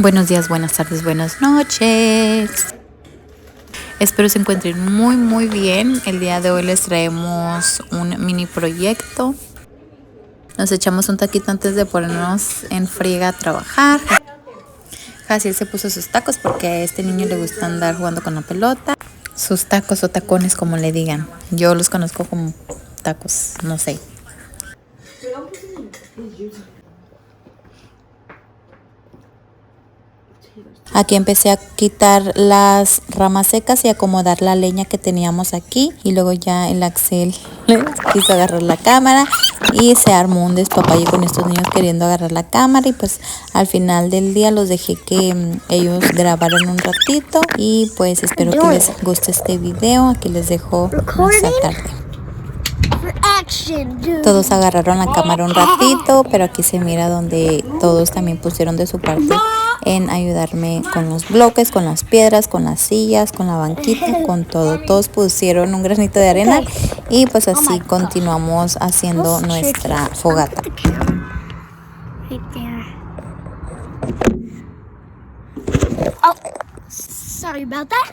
Buenos días, buenas tardes, buenas noches. Espero se encuentren muy bien. El día de hoy les traemos un mini proyecto. Nos echamos un taquito antes de ponernos en friega a trabajar. Jaciel se puso sus tacos porque a este niño le gusta andar jugando con la pelota. Sus tacos o tacones, como le digan. Yo los conozco como tacos, no sé. Aquí empecé a quitar las ramas secas y acomodar la leña que teníamos aquí. Y luego ya el Axel quiso agarrar la cámara y se armó un despapalle con estos niños queriendo agarrar la cámara. Y pues al final del día los dejé que ellos grabaran un ratito. Y pues espero que les guste este video. Aquí les dejo esta tarde. Todos agarraron la cámara un ratito, pero aquí se mira donde todos también pusieron de su parte en ayudarme con los bloques, con las piedras, con las sillas, con la banquita, con todo. Todos pusieron un granito de arena y pues así continuamos haciendo nuestra fogata. Oh, sorry about that.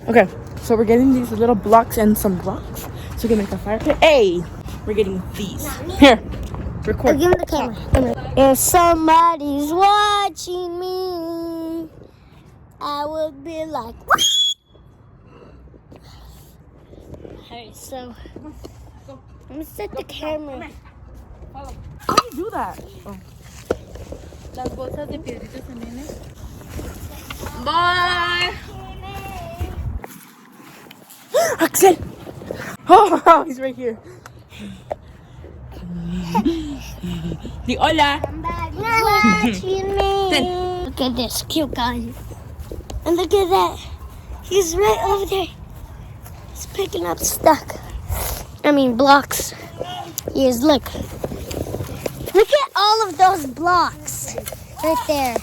Okay, so we're getting these little blocks and some blocks so we can make a fire pit. Hey, we're getting these. Here, record. Give me the camera. If somebody's watching me, I would be like, what? Alright, so I'm gonna set the camera. How do you do that? Oh. Las bolsas de piedritas también, ¿eh? Bye! Axel! Oh, he's right here. Di hola! Somebody's watching me. Look at this cute guy. And look at that. He's right over there. He's picking up blocks. He is, look. Look at all of those blocks right there.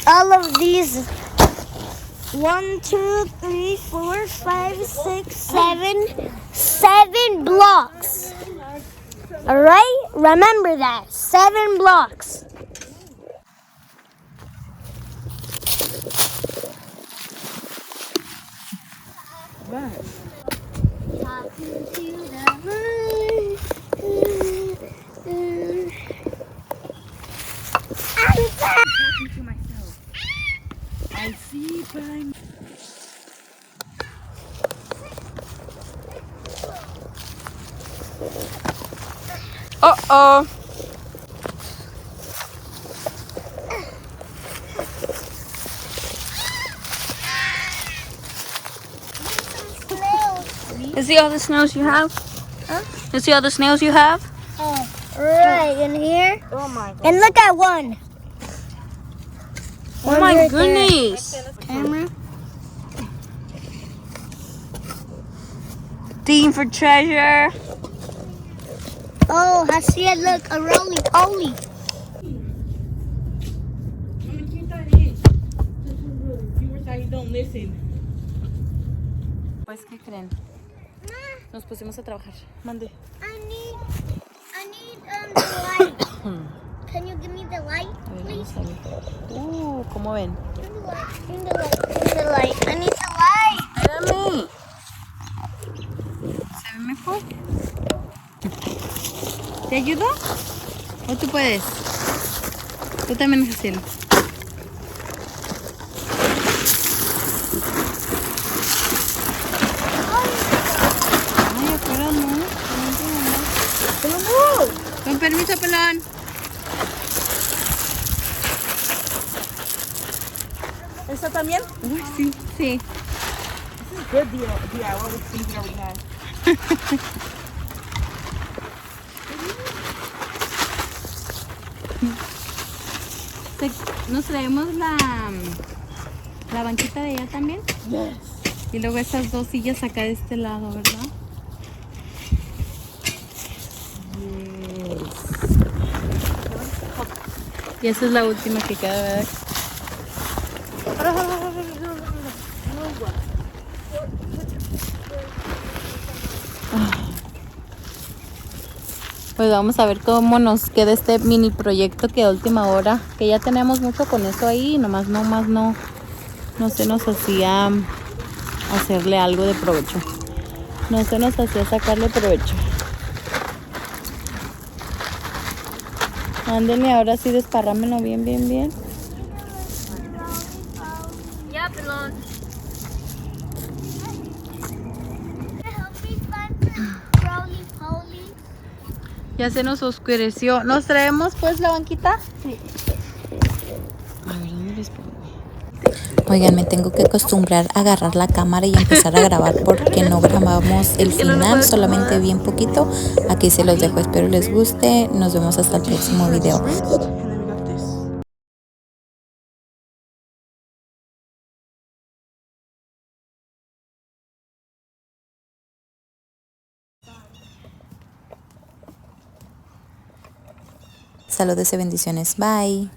All of these 1, 2, 3, 4, 5, 6, 7 blocks. All right? Remember that. 7 blocks. Talking to the moon. I'm talking to myself. I see, but I'm... Uh-oh. Snails. You see all the snails you have? Huh? You see all the snails you have? Oh, right in here. Oh my god. And look at one. Oh my goodness. Camera. Digging for treasure. Oh, I see it. Look, a roly-poly. Don't listen. Pues, ¿qué creen? Nos pusimos a trabajar. Mande. I need the light. Can you give me the light, A ver, please? vamos a ver. ¿Cómo ven? Give me the light. I need the light. Espérame. ¿Se ve mejor? ¿Te ayudo? ¿O tú puedes? Tú también, Jaciel. Ay, afuera no. Con permiso, pelón. ¿Esta también? Uy, sí, sí. This is good DIY with things we already have. Nos traemos la banquita de allá también. Yes. Y luego esas dos sillas acá de este lado, ¿verdad? Y esa es la última que queda, ¿verdad? Pues vamos a ver cómo nos queda este mini proyecto que a última hora, que ya teníamos mucho con eso ahí, nomás no se nos hacía hacerle algo de provecho. No se nos hacía sacarle provecho. Ándale, ahora sí desparrámelo bien. Yeah, belong. Ya se nos oscureció. ¿Nos traemos pues la banquita? Sí. A ver, ¿dónde les pongo? Oigan, me tengo que acostumbrar a agarrar la cámara y empezar a grabar porque no grabamos el final, solamente bien poquito. Aquí se los dejo, espero les guste. Nos vemos hasta el próximo video. Saludos y bendiciones. Bye.